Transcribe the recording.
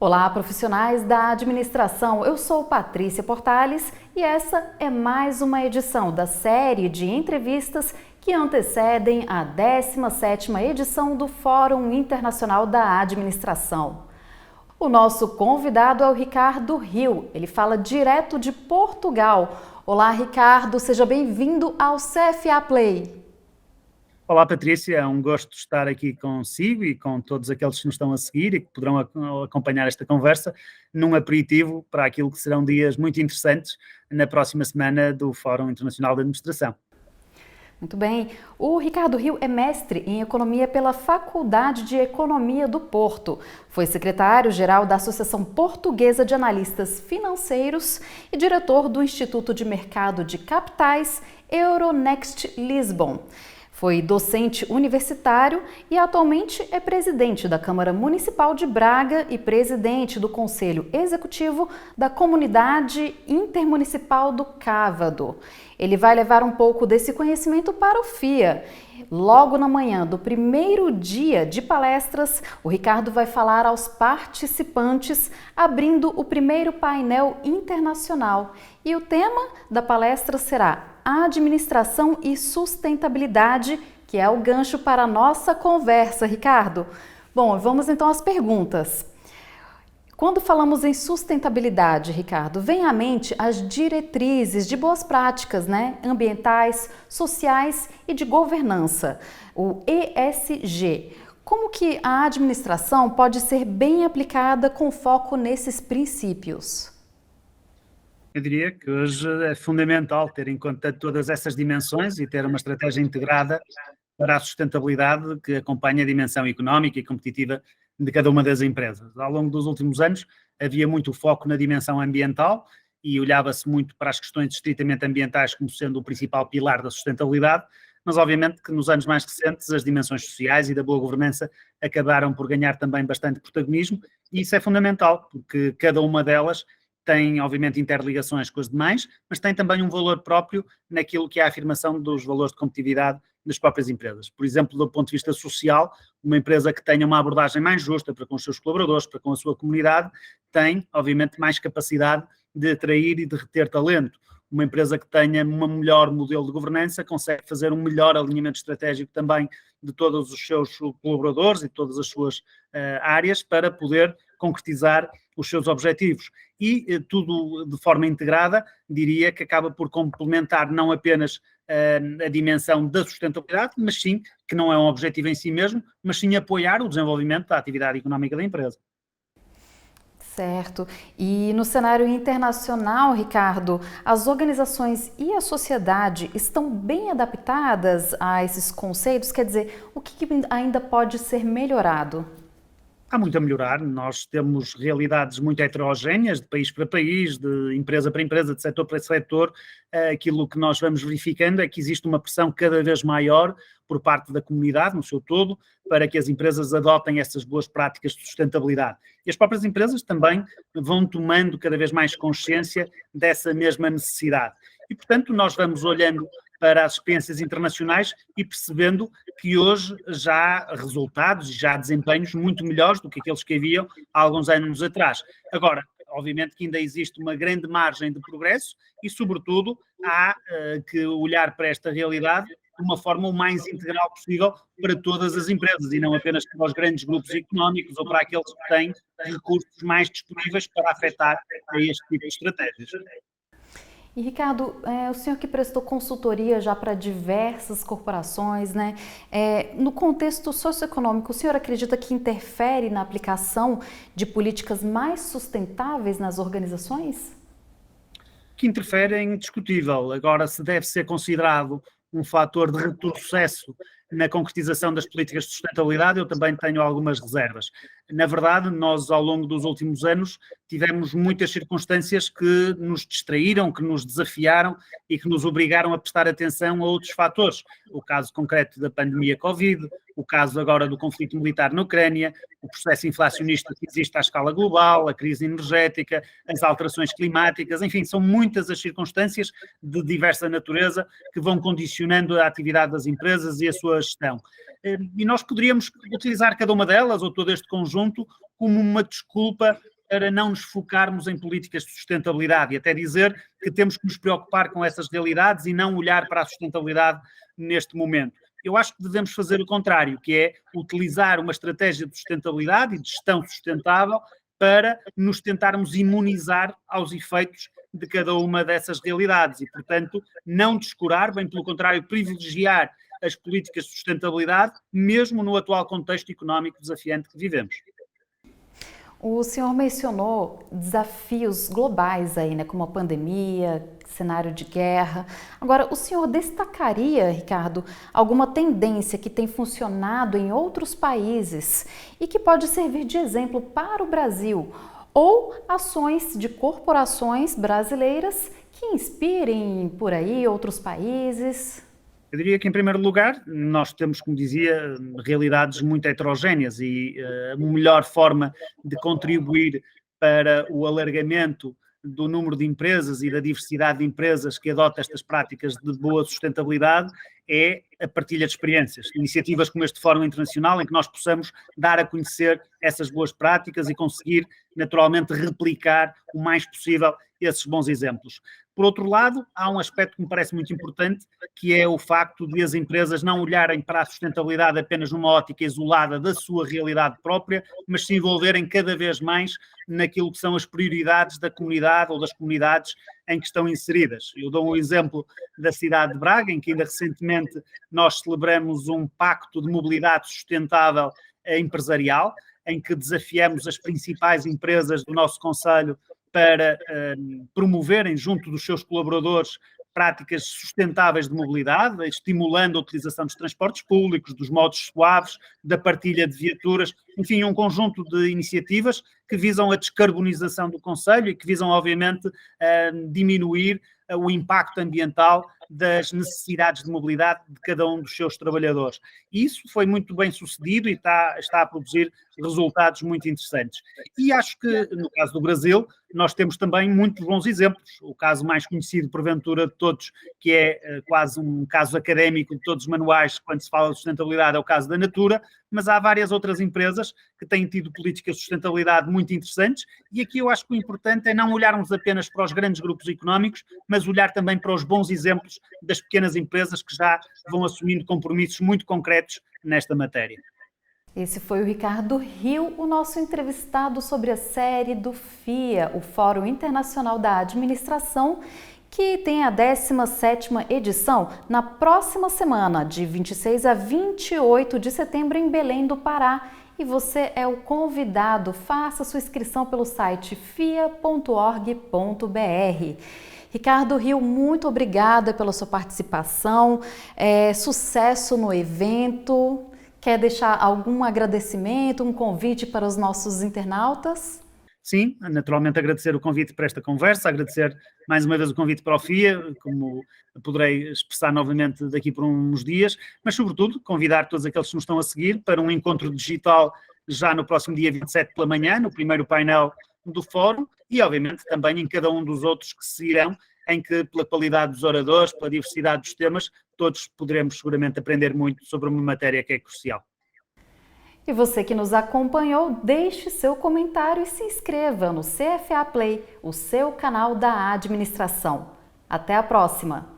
Olá, profissionais da administração. Eu sou Patrícia Portales e essa é mais uma edição da série de entrevistas que antecedem a 17ª edição do Fórum Internacional da Administração. O nosso convidado é o Ricardo Riu. Ele fala direto de Portugal. Olá, Ricardo, seja bem-vindo ao CFA Play. Olá, Patrícia, é um gosto estar aqui consigo e com todos aqueles que nos estão a seguir e que poderão acompanhar esta conversa num aperitivo para aquilo que serão dias muito interessantes na próxima semana do Fórum Internacional de Administração. Muito bem. O Ricardo Riu é mestre em Economia pela Faculdade de Economia do Porto. Foi secretário-geral da Associação Portuguesa de Analistas Financeiros e diretor do Instituto de Mercado de Capitais Euronext Lisbon. Foi docente universitário e atualmente é presidente da Câmara Municipal de Braga e presidente do Conselho Executivo da Comunidade Intermunicipal do Cávado. Ele vai levar um pouco desse conhecimento para o FIA. Logo na manhã do primeiro dia de palestras, o Ricardo vai falar aos participantes, abrindo o primeiro painel internacional. E o tema da palestra será Administração e Sustentabilidade, que é o gancho para a nossa conversa, Ricardo. Bom, vamos então às perguntas. Quando falamos em sustentabilidade, Ricardo, vem à mente as diretrizes de boas práticas, ambientais, sociais e de governança, o ESG. Como que a administração pode ser bem aplicada com foco nesses princípios? Eu diria que hoje é fundamental ter em conta todas essas dimensões e ter uma estratégia integrada para a sustentabilidade que acompanha a dimensão económica e competitiva de cada uma das empresas. Ao longo dos últimos anos havia muito foco na dimensão ambiental e olhava-se muito para as questões estritamente ambientais como sendo o principal pilar da sustentabilidade, mas obviamente que nos anos mais recentes as dimensões sociais e da boa governança acabaram por ganhar também bastante protagonismo e isso é fundamental porque cada uma delas tem, obviamente, interligações com as demais, mas tem também um valor próprio naquilo que é a afirmação dos valores de competitividade das próprias empresas. Por exemplo, do ponto de vista social, uma empresa que tenha uma abordagem mais justa para com os seus colaboradores, para com a sua comunidade, tem, obviamente, mais capacidade de atrair e de reter talento. Uma empresa que tenha um melhor modelo de governança consegue fazer um melhor alinhamento estratégico também de todos os seus colaboradores e de todas as suas áreas para poder concretizar os seus objetivos. E tudo de forma integrada, diria que acaba por complementar não apenas a dimensão da sustentabilidade, mas sim, que não é um objetivo em si mesmo, mas sim apoiar o desenvolvimento da atividade económica da empresa. Certo. E no cenário internacional, Ricardo, as organizações e a sociedade estão bem adaptadas a esses conceitos? Quer dizer, o que ainda pode ser melhorado? Há muito a melhorar, nós temos realidades muito heterogéneas, de país para país, de empresa para empresa, de setor para setor. Aquilo que nós vamos verificando é que existe uma pressão cada vez maior por parte da comunidade, no seu todo, para que as empresas adotem essas boas práticas de sustentabilidade. E as próprias empresas também vão tomando cada vez mais consciência dessa mesma necessidade. E, portanto, nós vamos olhando para as experiências internacionais e percebendo que hoje já há resultados e já há desempenhos muito melhores do que aqueles que haviam há alguns anos atrás. Agora, obviamente que ainda existe uma grande margem de progresso e, sobretudo, há que olhar para esta realidade de uma forma o mais integral possível para todas as empresas e não apenas para os grandes grupos económicos ou para aqueles que têm recursos mais disponíveis para afetar a este tipo de estratégias. E Ricardo, o senhor que prestou consultoria já para diversas corporações, no contexto socioeconômico, o senhor acredita que interfere na aplicação de políticas mais sustentáveis nas organizações? Que interfere é indiscutível. Agora, se deve ser considerado um fator de retrocesso na concretização das políticas de sustentabilidade, eu também tenho algumas reservas. Na verdade, nós, ao longo dos últimos anos, tivemos muitas circunstâncias que nos distraíram, que nos desafiaram e que nos obrigaram a prestar atenção a outros fatores. O caso concreto da pandemia Covid, o caso agora do conflito militar na Ucrânia, o processo inflacionista que existe à escala global, a crise energética, as alterações climáticas, enfim, são muitas as circunstâncias de diversa natureza que vão condicionando a atividade das empresas e a sua gestão. E nós poderíamos utilizar cada uma delas, ou todo este conjunto, como uma desculpa para não nos focarmos em políticas de sustentabilidade e até dizer que temos que nos preocupar com essas realidades e não olhar para a sustentabilidade neste momento. Eu acho que devemos fazer o contrário, que é utilizar uma estratégia de sustentabilidade e de gestão sustentável para nos tentarmos imunizar aos efeitos de cada uma dessas realidades e, portanto, não descurar, bem pelo contrário, privilegiar as políticas de sustentabilidade, mesmo no atual contexto económico desafiante que vivemos. O senhor mencionou desafios globais aí, né, como a pandemia, cenário de guerra. Agora, o senhor destacaria, Ricardo, alguma tendência que tem funcionado em outros países e que pode servir de exemplo para o Brasil? Ou ações de corporações brasileiras que inspirem por aí outros países? Eu diria que, em primeiro lugar, nós temos, como dizia, realidades muito heterogéneas e a melhor forma de contribuir para o alargamento do número de empresas e da diversidade de empresas que adotam estas práticas de boa sustentabilidade é a partilha de experiências. Iniciativas como este Fórum Internacional, em que nós possamos dar a conhecer essas boas práticas e conseguir, naturalmente, replicar o mais possível esses bons exemplos. Por outro lado, há um aspecto que me parece muito importante, que é o facto de as empresas não olharem para a sustentabilidade apenas numa ótica isolada da sua realidade própria, mas se envolverem cada vez mais naquilo que são as prioridades da comunidade ou das comunidades em que estão inseridas. Eu dou um exemplo da cidade de Braga, em que ainda recentemente nós celebramos um pacto de mobilidade sustentável empresarial, em que desafiamos as principais empresas do nosso concelho para promoverem junto dos seus colaboradores práticas sustentáveis de mobilidade, estimulando a utilização dos transportes públicos, dos modos suaves, da partilha de viaturas, enfim, um conjunto de iniciativas que visam a descarbonização do concelho e que visam, obviamente, diminuir o impacto ambiental das necessidades de mobilidade de cada um dos seus trabalhadores. E isso foi muito bem sucedido e está a produzir resultados muito interessantes. E acho que, no caso do Brasil, nós temos também muitos bons exemplos. O caso mais conhecido, porventura, de todos, que é quase um caso académico de todos os manuais quando se fala de sustentabilidade, é o caso da Natura, mas há várias outras empresas que têm tido políticas de sustentabilidade muito interessantes e aqui eu acho que o importante é não olharmos apenas para os grandes grupos económicos, mas olhar também para os bons exemplos das pequenas empresas que já vão assumindo compromissos muito concretos nesta matéria. Esse foi o Ricardo Riu, o nosso entrevistado sobre a série do FIA, o Fórum Internacional da Administração, que tem a 17ª edição na próxima semana, de 26 a 28 de setembro, em Belém do Pará. E você é o convidado. Faça sua inscrição pelo site fia.org.br. Ricardo Riu, muito obrigada pela sua participação. Sucesso no evento. Quer deixar algum agradecimento, um convite para os nossos internautas? Sim, naturalmente agradecer o convite para esta conversa, agradecer mais uma vez o convite para o FIA, como poderei expressar novamente daqui por uns dias, mas sobretudo convidar todos aqueles que nos estão a seguir para um encontro digital já no próximo dia 27 pela manhã, no primeiro painel do fórum e obviamente também em cada um dos outros que seguirão, em que pela qualidade dos oradores, pela diversidade dos temas, todos poderemos seguramente aprender muito sobre uma matéria que é crucial. E você que nos acompanhou, deixe seu comentário e se inscreva no CFA Play, o seu canal da administração. Até a próxima!